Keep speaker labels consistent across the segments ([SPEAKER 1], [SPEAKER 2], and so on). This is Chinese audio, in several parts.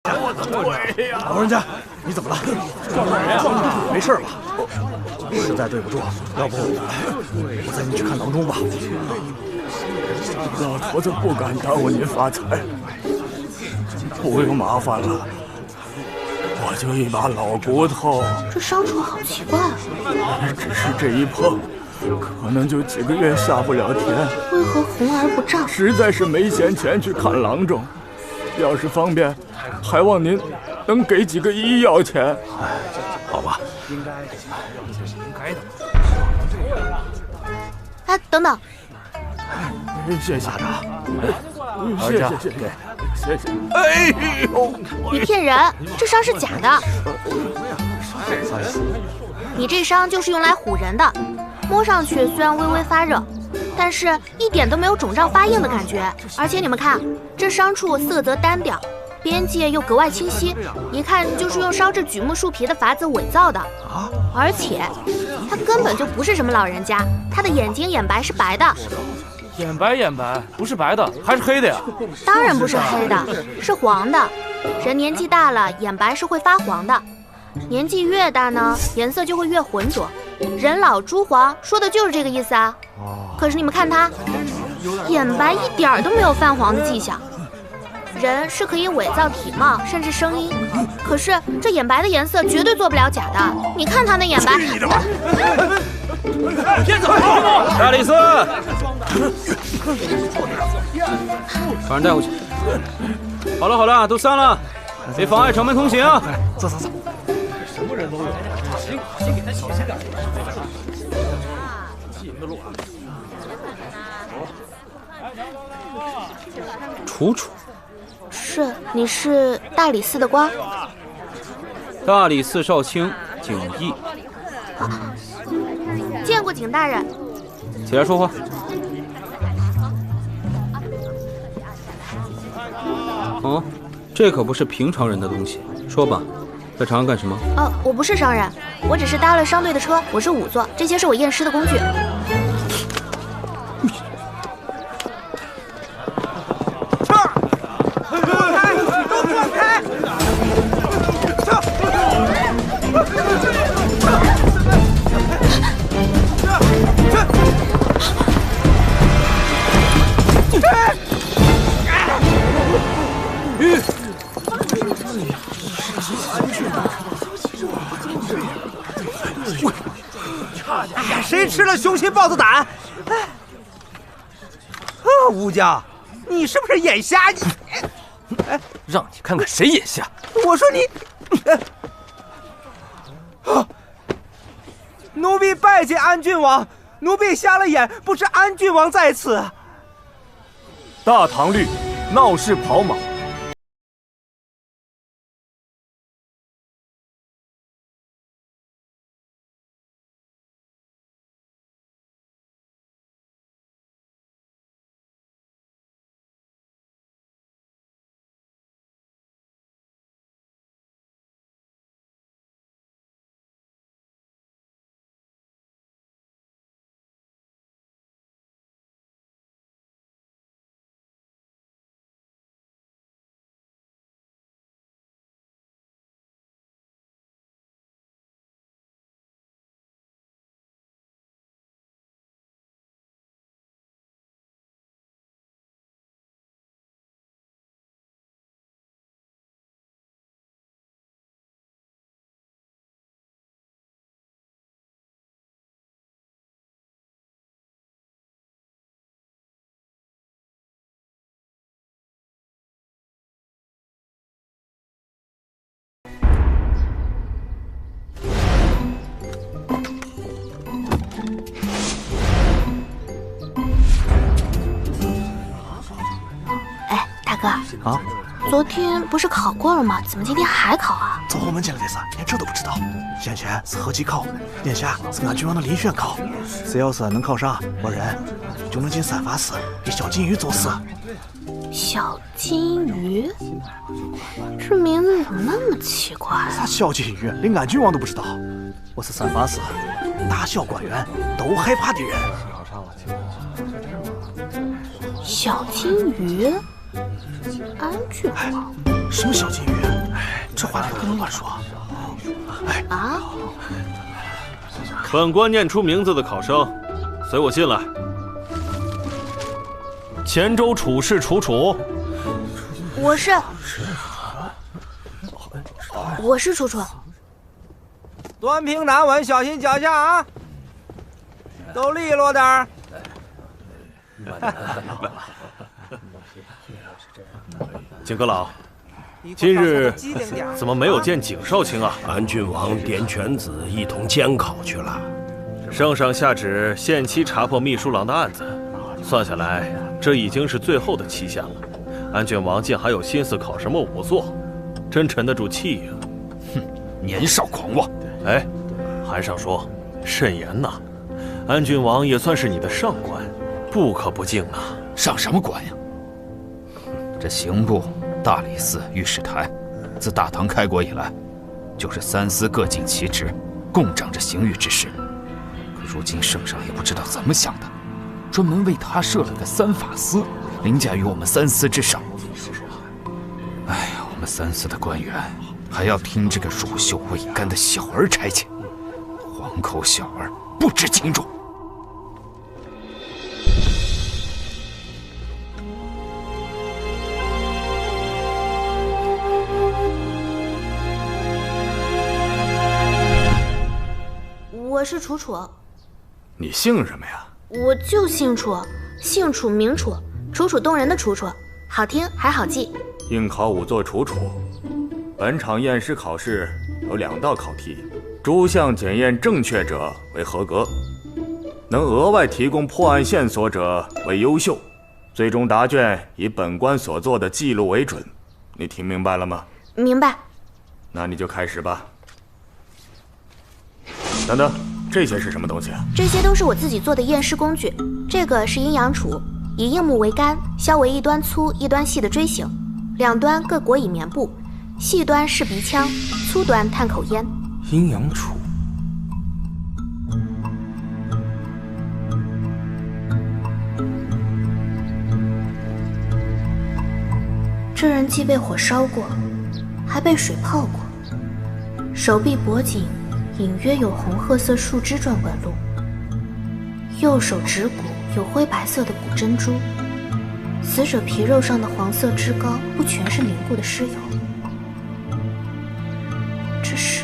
[SPEAKER 1] 老人家，你怎么了？没事吧？实在对不住，要不我带你去看郎中吧。
[SPEAKER 2] 老头子不敢耽误您发财，不用麻烦了。我就一把老骨头，
[SPEAKER 3] 这伤处好奇怪啊！
[SPEAKER 2] 只是这一碰，可能就几个月下不了田。
[SPEAKER 3] 为何红而不胀？
[SPEAKER 2] 实在是没闲钱去看郎中，要是方便，还望您能给几个医药钱。
[SPEAKER 1] 好吧。
[SPEAKER 3] 哎，等等，
[SPEAKER 2] 谢谢
[SPEAKER 1] 拿着，
[SPEAKER 2] 谢谢谢谢谢谢。哎呦！
[SPEAKER 3] 你骗人，这伤是假的。你这伤就是用来唬人的，摸上去虽然微微发热，但是一点都没有肿胀发硬的感觉。而且你们看，这伤处色泽单调，边界又格外清晰，一看就是用烧制榉木树皮的法子伪造的。而且他根本就不是什么老人家，他的眼睛眼白是白的。
[SPEAKER 4] 眼白不是白的，还是黑的呀？
[SPEAKER 3] 当然不是黑的，是黄的。人年纪大了，眼白是会发黄的。年纪越大呢，颜色就会越浑浊。人老珠黄，说的就是这个意思啊。可是你们看他，眼白一点都没有泛黄的迹象。人是可以伪造体貌甚至声音，可是这眼白的颜色绝对做不了假的。你看他那眼白。
[SPEAKER 4] 骗子！大理寺，把人带回去。好了，都散了，别妨碍城门通行啊！
[SPEAKER 1] 走。
[SPEAKER 4] 什么人都有，先给他小心点。记人的路啊！
[SPEAKER 5] 楚楚，
[SPEAKER 3] 是，你是大理寺的官？
[SPEAKER 5] 大理寺少卿景逸。
[SPEAKER 3] 见过景大人。
[SPEAKER 5] 起来说话。哦，这可不是平常人的东西。说吧，在长安干什么？
[SPEAKER 3] 我不是商人，我只是搭了商队的车，我是仵作，这些是我验尸的工具。
[SPEAKER 6] 谁吃了雄心豹子胆？吴家，你是不是眼瞎？
[SPEAKER 4] 让你看看谁眼瞎！
[SPEAKER 6] 我说你，奴婢拜见安郡王，奴婢瞎了眼，不知安郡王在此。
[SPEAKER 2] 大唐律，闹事跑马。
[SPEAKER 1] 啊，
[SPEAKER 3] 昨天不是考过了吗？怎么今天还考啊？
[SPEAKER 1] 走后门进来的事，连这都不知道。先前是合计考，眼下是俺郡王的遴选考。只要是能考上，我人就能进三法司给小金鱼做事。
[SPEAKER 3] 小金鱼，这名字怎么那么奇怪啊？
[SPEAKER 1] 啥小金鱼，连俺郡王都不知道。我是三法司大小官员都害怕的人。
[SPEAKER 3] 小金鱼，安郡王，
[SPEAKER 1] 什么小金鱼？哎，这话你不能乱说。哎
[SPEAKER 3] 啊！
[SPEAKER 7] 本官念出名字的考生，随我进来。黔州处士楚楚。
[SPEAKER 3] 我是楚楚。
[SPEAKER 6] 端平拿稳，小心脚下啊！都利落点儿。
[SPEAKER 7] 景阁老，今日怎么没有见景少卿啊？
[SPEAKER 8] 安郡王点犬子一同监考去了。
[SPEAKER 7] 圣上下旨限期查破秘书郎的案子，算下来，这已经是最后的期限了。安郡王竟还有心思考什么仵作，真沉得住气呀！
[SPEAKER 9] 哼，年少狂妄。
[SPEAKER 7] 哎，韩尚说，慎言呐。安郡王也算是你的上官，不可不敬啊。
[SPEAKER 9] 上什么官呀？这刑部、大理寺、御史台，自大唐开国以来，就是三司各尽其职，共掌着刑狱之事。可如今圣上也不知道怎么想的，专门为他设了个三法司，凌驾于我们三司之上。哎呀，我们三司的官员还要听这个乳臭未干的小儿差遣，黄口小儿不知轻重。
[SPEAKER 3] 我是楚楚。
[SPEAKER 2] 你姓什么呀？
[SPEAKER 3] 我就姓楚，姓楚名楚，楚楚动人的楚楚，好听还好记。
[SPEAKER 2] 应考仵作楚楚。本场验尸考试有2道考题，诸项检验正确者为合格，能额外提供破案线索者为优秀。最终答卷以本官所做的记录为准。你听明白了吗？
[SPEAKER 3] 明白。
[SPEAKER 2] 那你就开始吧。等等，这些是什么东西？
[SPEAKER 3] 这些都是我自己做的验尸工具。这个是阴阳杵，以硬木为杆，削为一端粗一端细的锥形，两端各裹以棉布，细端是鼻腔，粗端探口烟。
[SPEAKER 2] 阴阳杵。
[SPEAKER 3] 这人既被火烧过，还被水泡过，手臂脖颈隐约有红褐色树枝状纹路，右手指骨有灰白色的骨珍珠，死者皮肉上的黄色脂膏不全是凝固的尸油，这是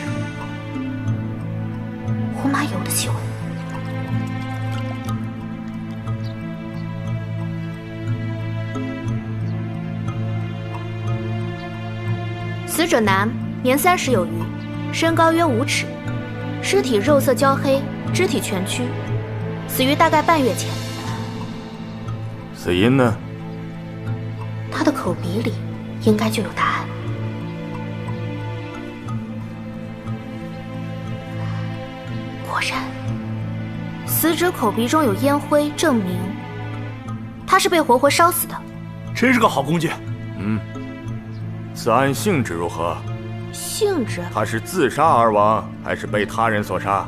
[SPEAKER 3] 胡麻油的气味。死者男，年30有余，身高约5尺，尸体肉色焦黑，肢体蜷曲，死于大概半月前。
[SPEAKER 2] 死因呢？
[SPEAKER 3] 他的口鼻里应该就有答案。果然，死者口鼻中有烟灰，证明他是被活活烧死的。
[SPEAKER 1] 真是个好工具。
[SPEAKER 2] 此案性质如何？
[SPEAKER 3] 性质？
[SPEAKER 2] 他是自杀而亡，还是被他人所杀？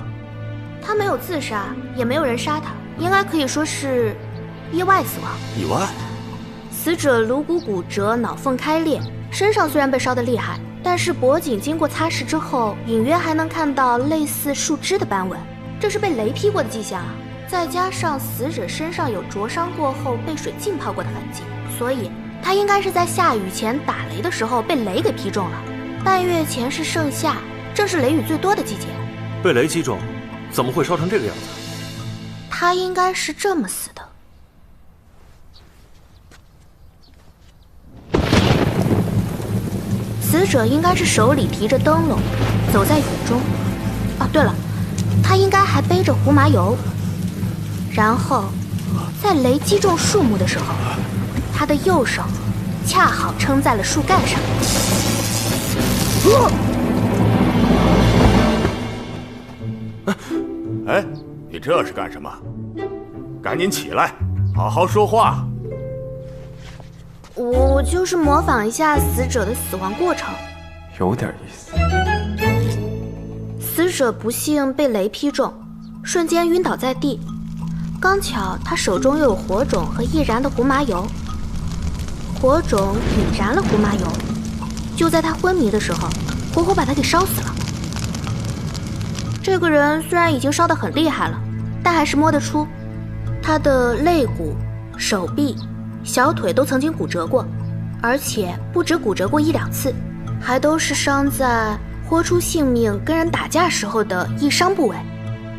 [SPEAKER 3] 他没有自杀，也没有人杀他，应该可以说是意外死亡。
[SPEAKER 2] 意外？
[SPEAKER 3] 死者颅骨骨折，脑缝开裂，身上虽然被烧得厉害，但是脖颈经过擦拭之后，隐约还能看到类似树枝的斑纹，这是被雷劈过的迹象啊！再加上死者身上有灼伤过后被水浸泡过的痕迹，所以他应该是在下雨前打雷的时候被雷给劈中了。半月前是盛夏，正是雷雨最多的季节。
[SPEAKER 7] 被雷击中，怎么会烧成这个样子？
[SPEAKER 3] 他应该是这么死的。死者应该是手里提着灯笼，走在雨中。哦，对了，他应该还背着胡麻油。然后，在雷击中树木的时候，他的右手恰好撑在了树干上。
[SPEAKER 2] 哎，你这是干什么？赶紧起来，好好说话。
[SPEAKER 3] 我就是模仿一下死者的死亡过程。
[SPEAKER 2] 有点意思。
[SPEAKER 3] 死者不幸被雷劈中，瞬间晕倒在地。刚巧他手中又有火种和易燃的胡麻油，火种引燃了胡麻油，就在他昏迷的时候，活活把他给烧死了。这个人虽然已经烧得很厉害了，但还是摸得出，他的肋骨、手臂、小腿都曾经骨折过，而且不止骨折过1、2次，还都是伤在豁出性命跟人打架时候的易伤部位。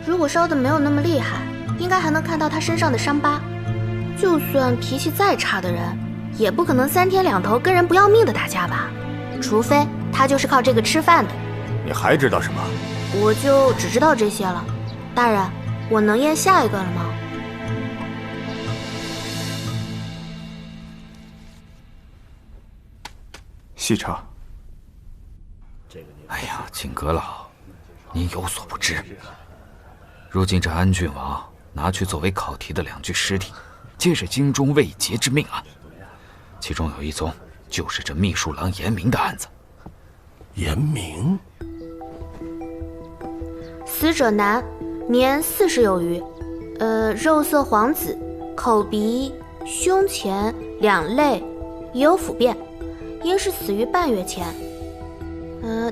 [SPEAKER 3] 如果烧得没有那么厉害，应该还能看到他身上的伤疤。就算脾气再差的人，也不可能3天2头跟人不要命的打架吧？除非他就是靠这个吃饭的。
[SPEAKER 2] 你还知道什么？
[SPEAKER 3] 我就只知道这些了。大人，我能验下一个了吗？
[SPEAKER 1] 细查。
[SPEAKER 9] 哎呀，景阁老，您有所不知，如今这安郡王拿去作为考题的2具尸体，皆是京中未结之命案，其中有一宗就是这秘书郎严明的案子。
[SPEAKER 8] 严明，
[SPEAKER 3] 死者男，年40有余，肉色黄紫，口鼻、胸前、2肋已有腐变，应是死于半月前。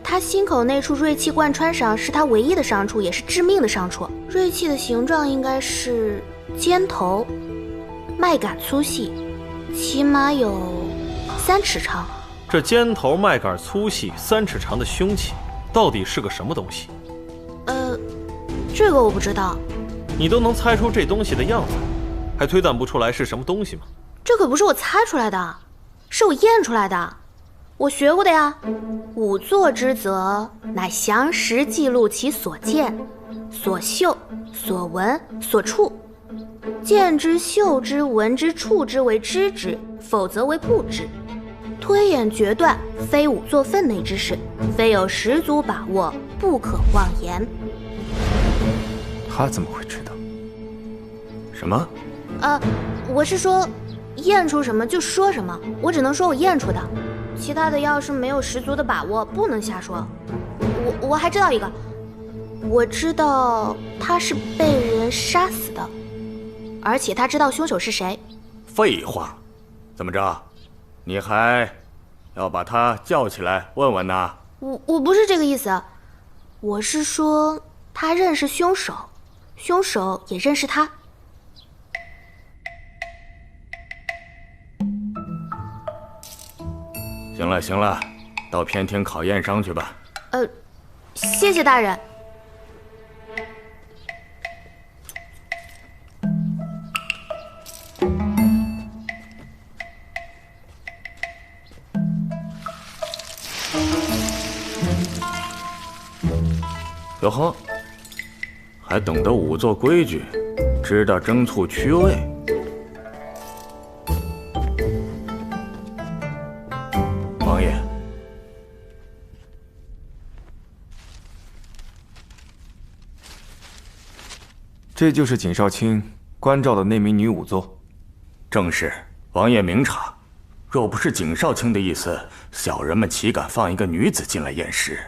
[SPEAKER 3] 他心口那处锐器贯穿上是他唯一的伤处，也是致命的伤处。锐器的形状应该是尖头，脉杆粗细，起码有3尺长。
[SPEAKER 7] 这尖头脉杆粗细3尺长的凶器，到底是个什么东西？
[SPEAKER 3] 这个我不知道。
[SPEAKER 7] 你都能猜出这东西的样子，还推断不出来是什么东西吗？
[SPEAKER 3] 这可不是我猜出来的，是我验出来的。我学过的呀。仵作之责，乃详实记录其所见、所嗅、所闻、所触。见之、嗅之、闻之、触之为知之，否则为不知。推演决断，非仵作分内之事，非有十足把握，不可妄言。
[SPEAKER 1] 他怎么会知道？
[SPEAKER 2] 什么？
[SPEAKER 3] 我是说，验出什么就说什么，我只能说我验出的，其他的要是没有十足的把握，不能瞎说。我还知道一个，我知道他是被人杀死的，而且他知道凶手是谁。
[SPEAKER 2] 废话，怎么着？你还要把他叫起来问问呢？
[SPEAKER 3] 我不是这个意思，我是说他认识凶手，凶手也认识他。
[SPEAKER 2] 行了行了，到偏厅考验伤去吧。
[SPEAKER 3] 谢谢大人。
[SPEAKER 2] 哟呵，还懂得仵作规矩，知道争促屈位。王爷，
[SPEAKER 10] 这就是景少卿关照的那名女仵作。
[SPEAKER 2] 正是，王爷明察。若不是景少卿的意思，小人们岂敢放一个女子进来验尸？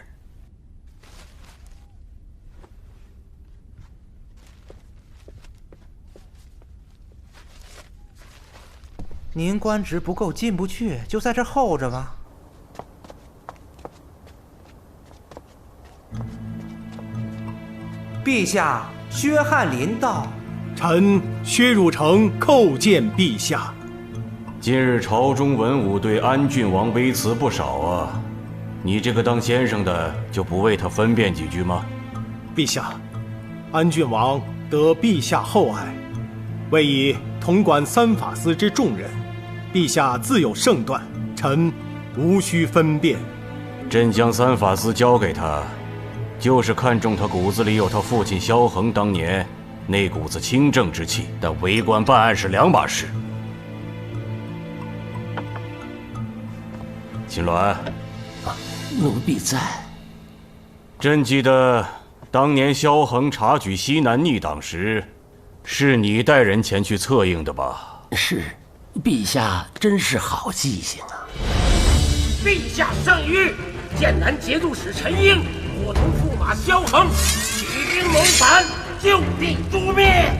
[SPEAKER 6] 您官职不够进不去，就在这候着吧。陛下，薛翰林到。
[SPEAKER 11] 臣薛汝成叩见陛下。
[SPEAKER 12] 今日朝中文武对安郡王微词不少啊，你这个当先生的就不为他分辨几句吗？
[SPEAKER 11] 陛下，安郡王得陛下厚爱，为以统管3法司之重任，陛下自有圣断，臣无需分辨。
[SPEAKER 12] 朕将3法司交给他，就是看中他骨子里有他父亲萧衡当年那股子清正之气，但为官办案是2码事。秦鸾，
[SPEAKER 8] 奴婢在。
[SPEAKER 12] 朕记得当年萧衡察举西南逆党时，是你带人前去策应的吧？
[SPEAKER 8] 是，陛下真是好记性啊！
[SPEAKER 13] 陛下圣谕，剑南节度使陈英伙同驸马萧衡，起兵谋反，就地诛灭。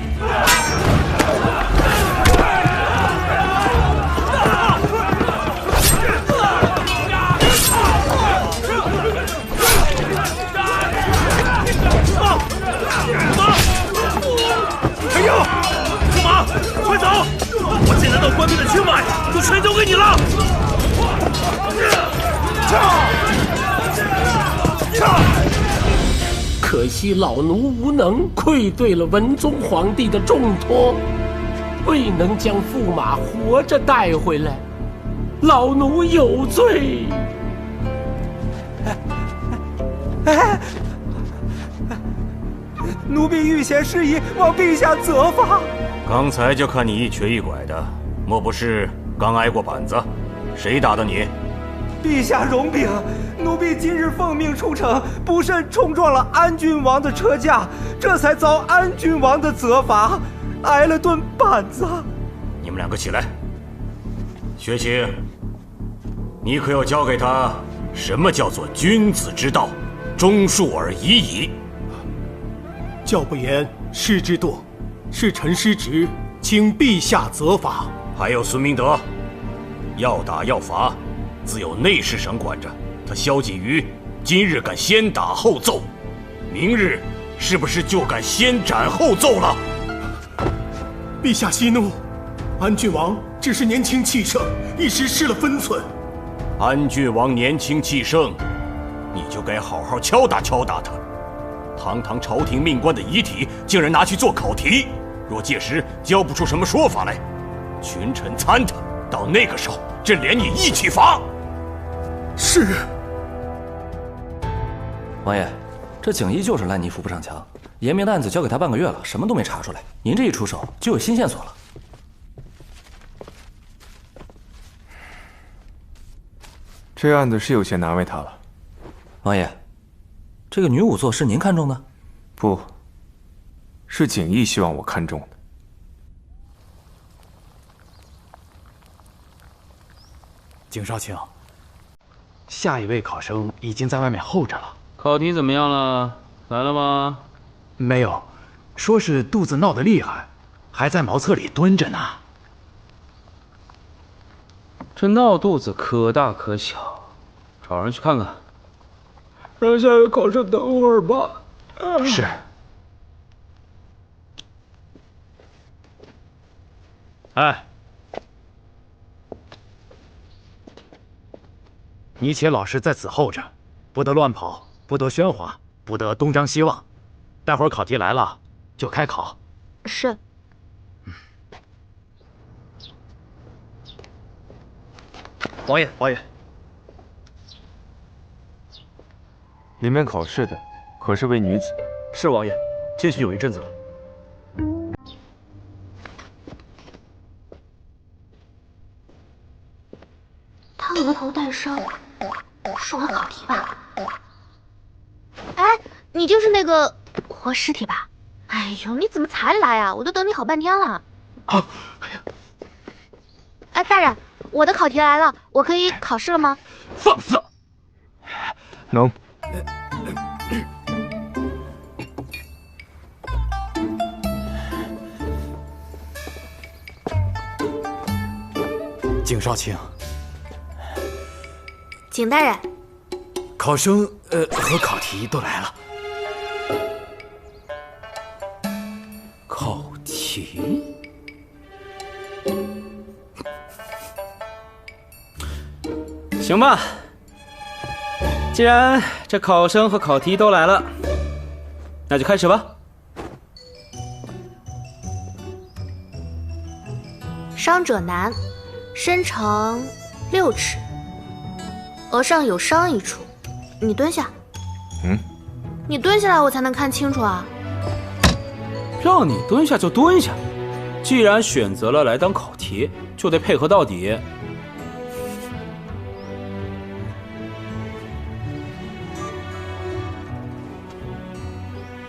[SPEAKER 13] 可惜老奴无能，愧对了文宗皇帝的重托，未能将驸马活着带回来，老奴有罪。
[SPEAKER 6] 奴婢御前事宜，望陛下责罚。
[SPEAKER 12] 刚才就看你一瘸一拐的，莫不是刚挨过板子？谁打的你？
[SPEAKER 6] 陛下容禀，奴婢今日奉命出城，不慎冲撞了安郡王的车驾，这才遭安郡王的责罚，挨了顿板子。
[SPEAKER 12] 你们两个起来。薛青，你可要教给他什么叫做君子之道，忠恕而已矣。
[SPEAKER 11] 教不严，师之惰，是臣失职，请陛下责罚。
[SPEAKER 12] 还有孙明德，要打要罚，自有内侍省管着。他萧锦瑜今日敢先打后奏，明日是不是就敢先斩后奏了？
[SPEAKER 11] 陛下息怒，安郡王只是年轻气盛，一时失了分寸。
[SPEAKER 12] 安郡王年轻气盛，你就该好好敲打敲打他。堂堂朝廷命官的遗体，竟然拿去做考题，若届时交不出什么说法来，群臣参他，到那个时候，朕连你一起罚。
[SPEAKER 11] 是。
[SPEAKER 14] 王爷，这景逸就是烂泥扶不上墙，严明的案子交给他半个月了，什么都没查出来。您这一出手，就有新线索了。
[SPEAKER 10] 这案子是有些难为他了。
[SPEAKER 14] 王爷，这个女仵作是您看中的？
[SPEAKER 10] 不，是景逸希望我看中的。
[SPEAKER 1] 景少卿，下一位考生已经在外面候着了。
[SPEAKER 5] 考题怎么样了？来了吗？
[SPEAKER 1] 没有，说是肚子闹得厉害，还在茅厕里蹲着呢。
[SPEAKER 5] 这闹肚子可大可小，找人去看看。让下一位考生等会儿吧。
[SPEAKER 1] 是。哎，你且老实在此候着，不得乱跑，不得喧哗，不得东张西望。待会儿考题来了就开考。
[SPEAKER 3] 是。
[SPEAKER 1] 王爷，王爷，
[SPEAKER 10] 里面考试的可是位女子？
[SPEAKER 1] 是王爷，进去有一阵子了。
[SPEAKER 3] 他额头带伤，是我考题吧？哎，你就是那个活尸体吧？哎呦，你怎么才来啊？我都等你好半天了。
[SPEAKER 1] 啊！
[SPEAKER 3] 哎，大人，我的考题来了，我可以考试了吗？
[SPEAKER 1] 放肆！
[SPEAKER 10] 能。
[SPEAKER 1] 景少卿，
[SPEAKER 3] 景大人，
[SPEAKER 1] 考生和考题都来了。考题？
[SPEAKER 5] 行吧，既然这考生和考题都来了，那就开始吧。
[SPEAKER 3] 伤者男，身长6尺，额上有伤一处。你蹲下。你蹲下来，我才能看清楚啊。
[SPEAKER 5] 让你蹲下就蹲下，既然选择了来当考题，就得配合到底。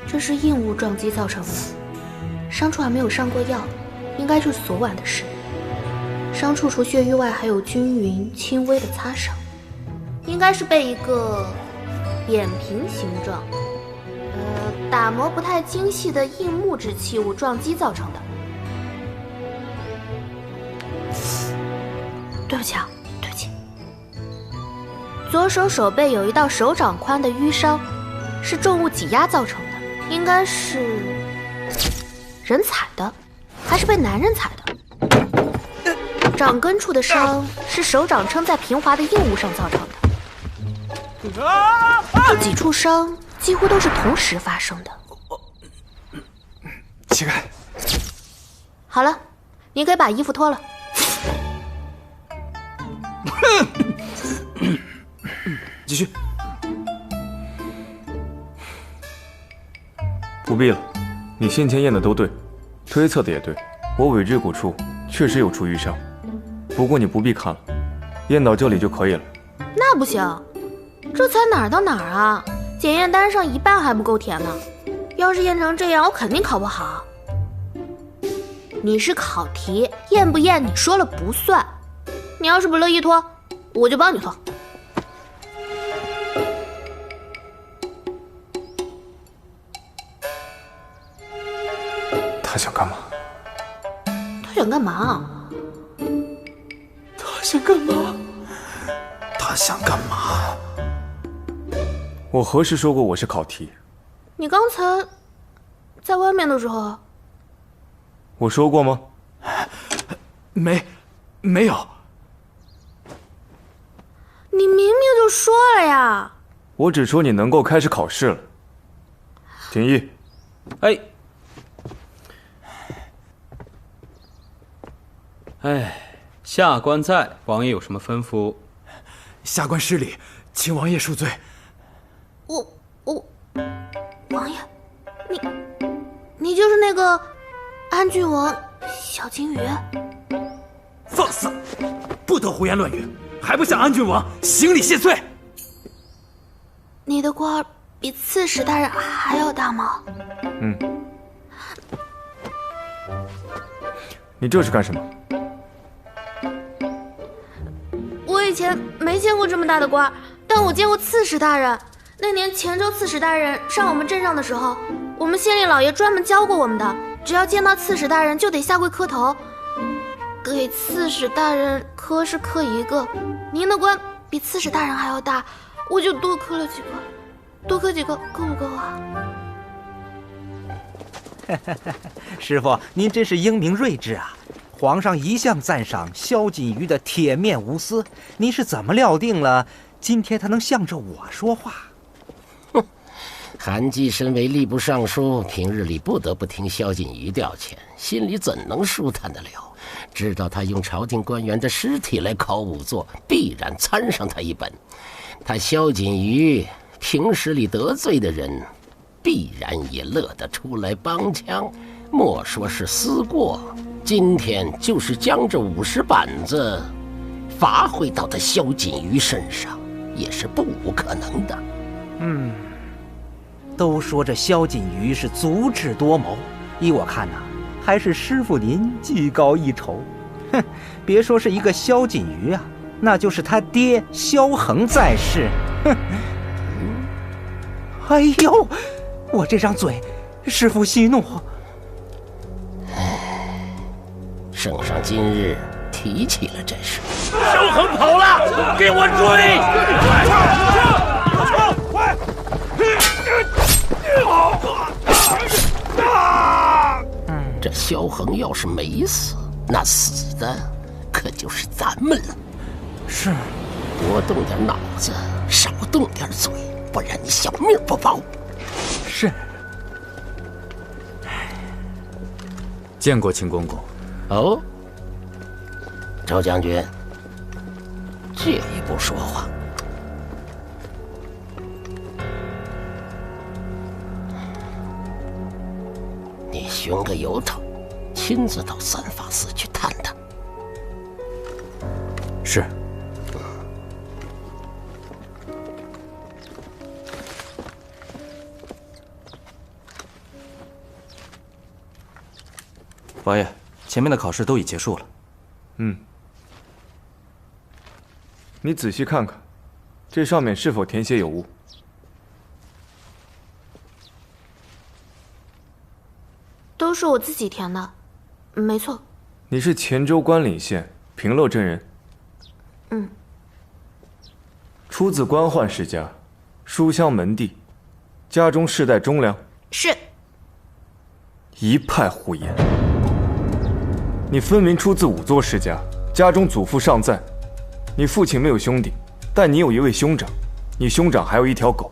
[SPEAKER 3] 这是硬物撞击造成的，伤处还没有上过药，应该是昨晚的事。伤处除血瘀外，还有均匀轻微的擦伤，应该是被一个扁平形状、打磨不太精细的硬木质器物撞击造成的。对不起啊，对不起。左手手背有一道手掌宽的淤伤，是重物挤压造成的。应该是人踩的，还是被男人踩的？掌根处的伤是手掌撑在平滑的硬物上造成的。这几处伤几乎都是同时发生的。
[SPEAKER 10] 起开！
[SPEAKER 3] 好了，你可以把衣服脱了。
[SPEAKER 10] 继续。不必了，你先前验的都对，推测的也对，我尾椎骨处确实有处淤伤，不过你不必看了，验到这里就可以了。
[SPEAKER 3] 那不行，这才哪儿到哪儿啊？检验单上一半还不够填呢。要是验成这样，我肯定考不好。你是考题，验不验你说了不算。你要是不乐意脱，我就帮你脱。
[SPEAKER 10] 他想干嘛？
[SPEAKER 3] 他想干嘛？
[SPEAKER 10] 他想干嘛？他想干嘛？我何时说过我是考题？
[SPEAKER 3] 你刚才在外面的时候，
[SPEAKER 10] 我说过吗？
[SPEAKER 1] 没有。
[SPEAKER 3] 你明明就说了呀。
[SPEAKER 10] 我只说你能够开始考试了。廷义。
[SPEAKER 5] 下官在，王爷有什么吩咐？
[SPEAKER 1] 下官失礼，请王爷恕罪。
[SPEAKER 3] 王爷，你就是那个安郡王小金鱼？
[SPEAKER 1] 放肆！不得胡言乱语，还不向安郡王行礼谢罪？
[SPEAKER 3] 你的官儿比刺史大人还要大吗？
[SPEAKER 10] 你这是干什么？
[SPEAKER 3] 我以前没见过这么大的官，但我见过刺史大人。那年前州刺史大人上我们镇上的时候，我们县令老爷专门教过我们的，只要见到刺史大人就得下跪磕头。给刺史大人磕是磕一个，您的官比刺史大人还要大，我就多磕了几个，多磕几个够不够啊？
[SPEAKER 6] 师傅，您真是英明睿智啊！皇上一向赞赏萧锦瑜的铁面无私，您是怎么料定了今天他能向着我说话？
[SPEAKER 13] 韩季身为吏部尚书，平日里不得不听萧锦瑜调遣，心里怎能舒坦得了？知道他用朝廷官员的尸体来考仵作，必然参上他一本。他萧锦瑜平时里得罪的人，必然也乐得出来帮腔。莫说是思过，今天就是将这50板子发挥到他萧锦瑜身上，也是不无可能的。
[SPEAKER 6] 都说这萧锦瑜是足智多谋，依我看呐，还是师傅您技高一筹。哼，别说是一个萧锦瑜啊，那就是他爹萧恒在世。哼，哎呦，我这张嘴，师傅息怒。
[SPEAKER 13] 圣上今日提起了这事，
[SPEAKER 12] 萧恒跑了，给我追！快！
[SPEAKER 13] 这萧恒要是没死，那死的可就是咱们了。
[SPEAKER 6] 是，
[SPEAKER 13] 多动点脑子，少动点嘴，不然你小命不保。
[SPEAKER 6] 是。
[SPEAKER 9] 见过秦公公。
[SPEAKER 13] 哦，周将军，借一步说话。你寻个由头，亲自到三法寺去探探。
[SPEAKER 9] 是。
[SPEAKER 14] 王爷，前面的考试都已结束了。
[SPEAKER 10] 你仔细看看，这上面是否填写有误？
[SPEAKER 3] 都是我自己填的，没错。
[SPEAKER 10] 你是黔州关岭县平乐镇人。出自官宦世家，书香门第，家中世代忠良。
[SPEAKER 3] 是。
[SPEAKER 10] 一派胡言。你分明出自仵作世家，家中祖父尚在。你父亲没有兄弟，但你有一位兄长，你兄长还有一条狗。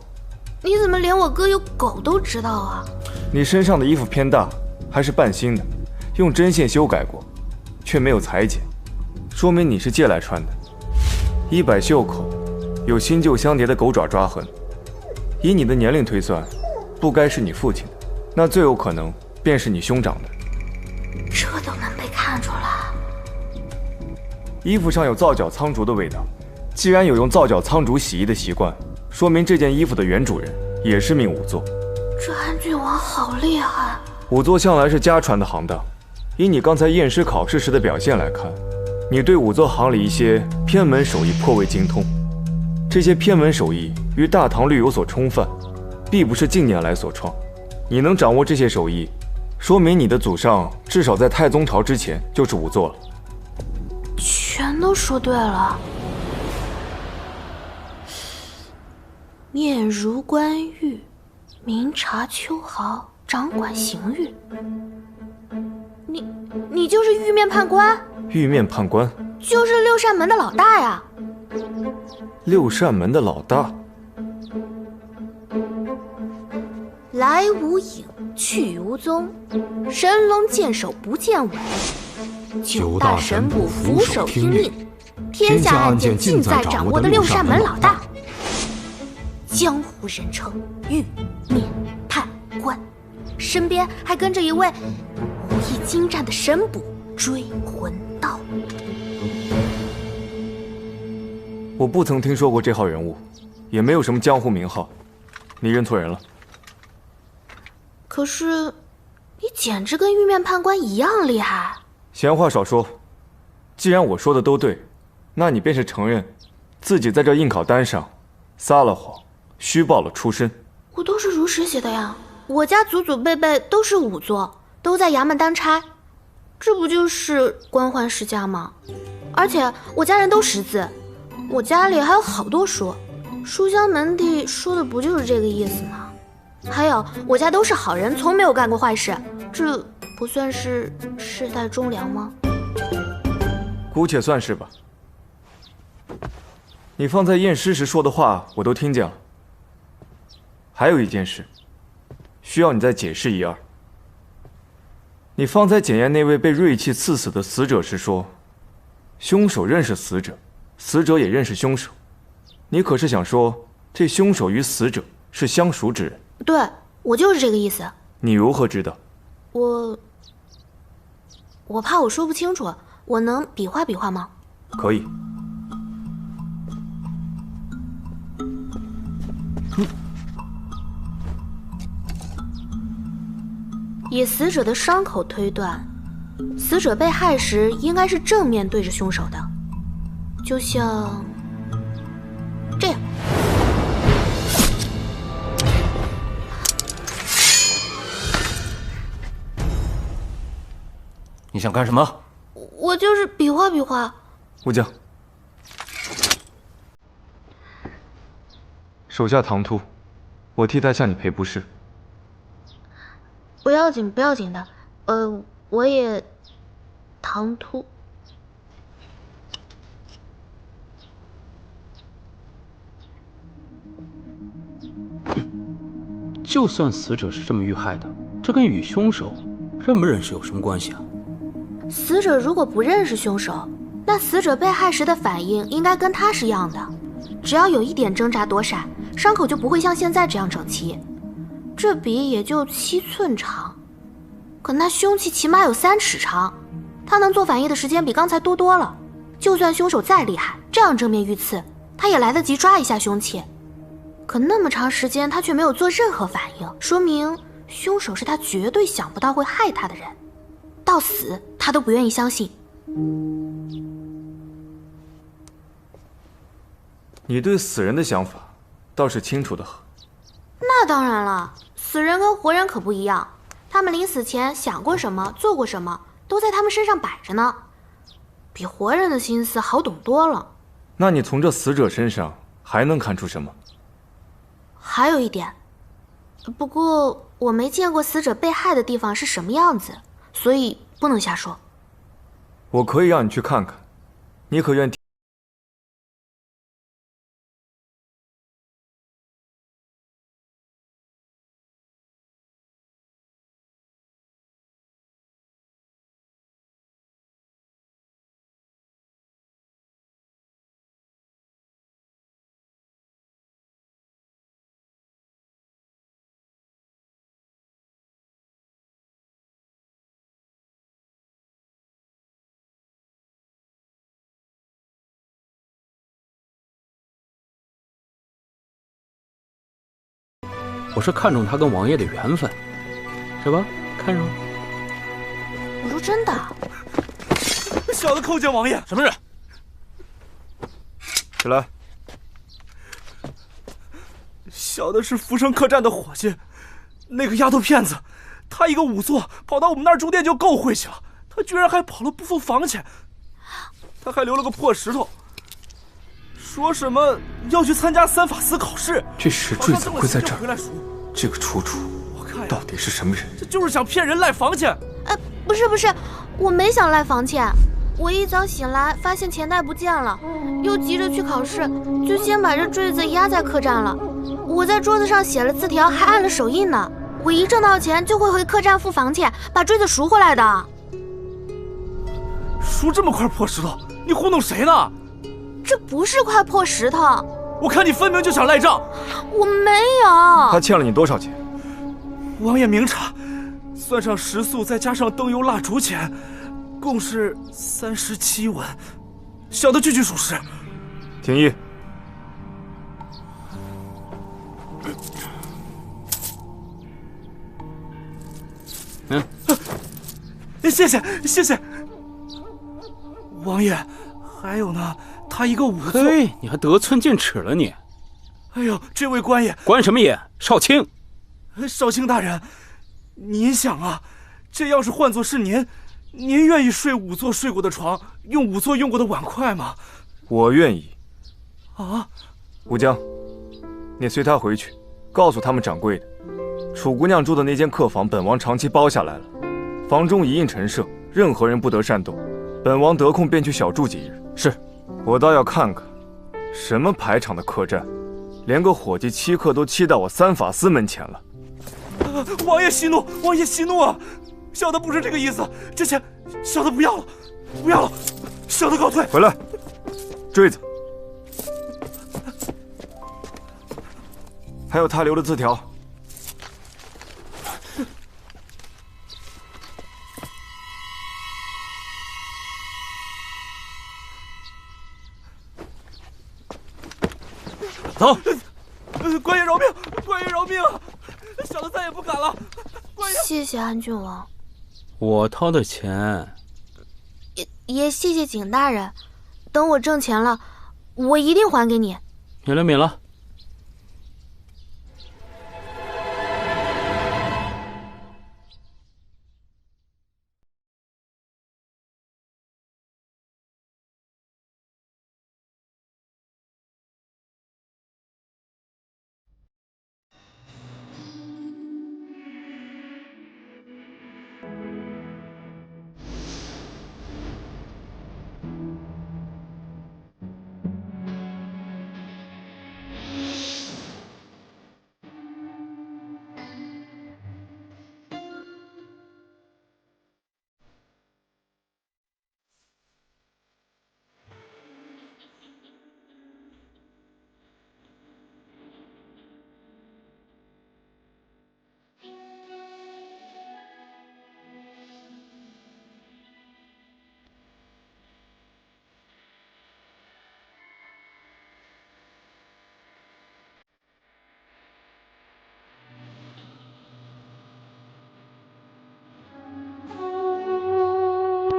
[SPEAKER 3] 你怎么连我哥有狗都知道啊？
[SPEAKER 10] 你身上的衣服偏大，还是半新的，用针线修改过，却没有裁剪，说明你是借来穿的。衣摆袖口有新旧相叠的狗爪抓痕，以你的年龄推算，不该是你父亲的，那最有可能便是你兄长的。
[SPEAKER 3] 这都能被看出来？
[SPEAKER 10] 衣服上有皂角苍竹的味道，既然有用皂角苍竹洗衣的习惯，说明这件衣服的原主人也是名仵作。
[SPEAKER 3] 这安郡王好厉害！
[SPEAKER 10] 仵作向来是家传的行当，以你刚才验尸考试时的表现来看，你对仵作行里一些偏门手艺颇为精通。这些偏门手艺与大唐律有所冲犯，必不是近年来所创。你能掌握这些手艺，说明你的祖上至少在太宗朝之前就是仵作了。
[SPEAKER 3] 全都说对了。面如冠玉，明察秋毫，掌管刑狱。你就是玉面判官？
[SPEAKER 10] 玉面判官
[SPEAKER 3] 就是六扇门的老大呀。
[SPEAKER 10] 六扇门的老大。
[SPEAKER 3] 来无影，去无踪，神龙见首不见尾。九大神捕俯首听令，天下案件尽在掌握的六扇门老大。江湖人称玉面判官，身边还跟着一位武艺精湛的神捕追魂道。
[SPEAKER 10] 我不曾听说过这号人物，也没有什么江湖名号，你认错人了。
[SPEAKER 3] 可是，你简直跟玉面判官一样厉害。
[SPEAKER 10] 闲话少说，既然我说的都对，那你便是承认自己在这应考单上撒了谎，虚报了出身。
[SPEAKER 3] 我都是如实写的呀，我家祖祖辈辈都是仵作，都在衙门当差，这不就是官宦世家吗？而且我家人都识字，我家里还有好多书，书香门第说的不就是这个意思吗？还有我家都是好人，从没有干过坏事，这不算是世代忠良吗？
[SPEAKER 10] 姑且算是吧。你放在验尸时说的话我都听见了，还有一件事需要你再解释一二。你方才检验那位被锐器刺死的死者时说，凶手认识死者，死者也认识凶手，你可是想说这凶手与死者是相熟之人？
[SPEAKER 3] 对，我就是这个意思。
[SPEAKER 10] 你如何知道？
[SPEAKER 3] 我怕我说不清楚，我能比划比划吗？
[SPEAKER 10] 可以。
[SPEAKER 3] 以死者的伤口推断，死者被害时应该是正面对着凶手的，就像这样。
[SPEAKER 14] 你想干什么？
[SPEAKER 3] 我就是比划比划。
[SPEAKER 10] 武将，手下唐突，我替他向你赔不是。
[SPEAKER 3] 不要紧，不要紧的。我也唐突。
[SPEAKER 4] 就算死者是这么遇害的，这跟与凶手认不认识有什么关系啊？
[SPEAKER 3] 死者如果不认识凶手，那死者被害时的反应应该跟他是一样的，只要有一点挣扎躲闪，伤口就不会像现在这样整齐。这笔也就7寸长，可那凶器起码有3尺长，他能做反应的时间比刚才多多了。就算凶手再厉害，这样正面遇刺，他也来得及抓一下凶器。可那么长时间他却没有做任何反应，说明凶手是他绝对想不到会害他的人，到死他都不愿意相信。
[SPEAKER 10] 你对死人的想法倒是清楚得很。
[SPEAKER 3] 那当然了，死人跟活人可不一样，他们临死前想过什么，做过什么，都在他们身上摆着呢，比活人的心思好懂多了。
[SPEAKER 10] 那你从这死者身上还能看出什么？
[SPEAKER 3] 还有一点，不过我没见过死者被害的地方是什么样子，所以不能瞎说。
[SPEAKER 10] 我可以让你去看看，你可愿
[SPEAKER 4] 我是看中他跟王爷的缘分，是吧？看上了。
[SPEAKER 3] 我说真的。
[SPEAKER 1] 小的叩见王爷。
[SPEAKER 12] 什么人？
[SPEAKER 10] 起来。
[SPEAKER 1] 小的是福生客栈的伙计，那个丫头片子，她一个仵作跑到我们那儿住店就够晦气了，她居然还跑了不付房钱，她还留了个破石头，说什么要去参加三法司考试。
[SPEAKER 4] 这石坠怎么会在这儿？
[SPEAKER 1] 这个楚楚到底是什么人？
[SPEAKER 4] 这就是想骗人赖房钱。
[SPEAKER 3] 不是，我没想赖房钱。我一早醒来发现钱袋不见了，又急着去考试，就先把这坠子压在客栈了。我在桌子上写了字条，还按了手印呢。我一挣到钱就会回客栈付房钱，把坠子赎回来的。
[SPEAKER 1] 赎这么块破石头，你糊弄谁呢？
[SPEAKER 3] 这不是块破石头，
[SPEAKER 1] 我看你分明就想赖账。
[SPEAKER 3] 我没有。
[SPEAKER 10] 他欠了你多少钱？
[SPEAKER 1] 王爷明察，算上食宿再加上灯油蜡烛钱，共是37文，小的句句属实。
[SPEAKER 10] 廷议。
[SPEAKER 1] 谢谢。王爷，还有呢，他一个仵作。
[SPEAKER 4] 嘿，你还得寸进尺了你！
[SPEAKER 1] 哎呦，这位官爷，
[SPEAKER 4] 官什么爷？少卿。
[SPEAKER 1] 少卿大人，您想啊，这要是换作是您愿意睡仵作睡过的床，用仵作用过的碗筷吗？
[SPEAKER 10] 我愿意。
[SPEAKER 1] 啊，
[SPEAKER 10] 吴江，你随他回去，告诉他们掌柜的，楚姑娘住的那间客房，本王长期包下来了，房中一应陈设，任何人不得擅动。本王得空便去小住几日。
[SPEAKER 4] 是，
[SPEAKER 10] 我倒要看看，什么排场的客栈，连个伙计欺客都欺到我三法司门前了。
[SPEAKER 1] 王爷息怒，王爷息怒啊！小的不是这个意思，这钱小的不要了，小的告退。
[SPEAKER 10] 回来，坠子，还有他留的字条。
[SPEAKER 1] 走，官爷饶命！官爷饶命！小的再也不敢了。官爷，
[SPEAKER 3] 谢谢安郡王。
[SPEAKER 4] 我掏的钱。
[SPEAKER 3] 也谢谢景大人，等我挣钱了，我一定还给你。
[SPEAKER 4] 免了。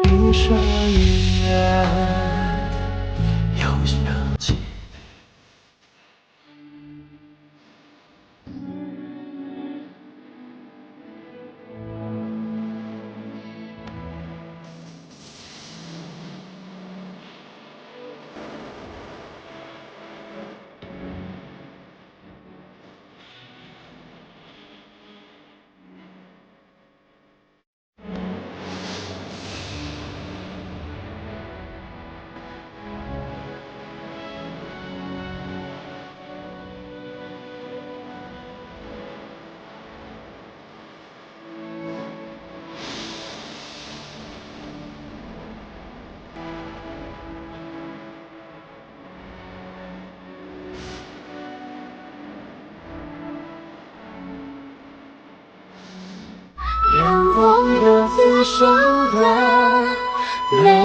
[SPEAKER 15] 闭上眼，又想起。远方的浮生的美。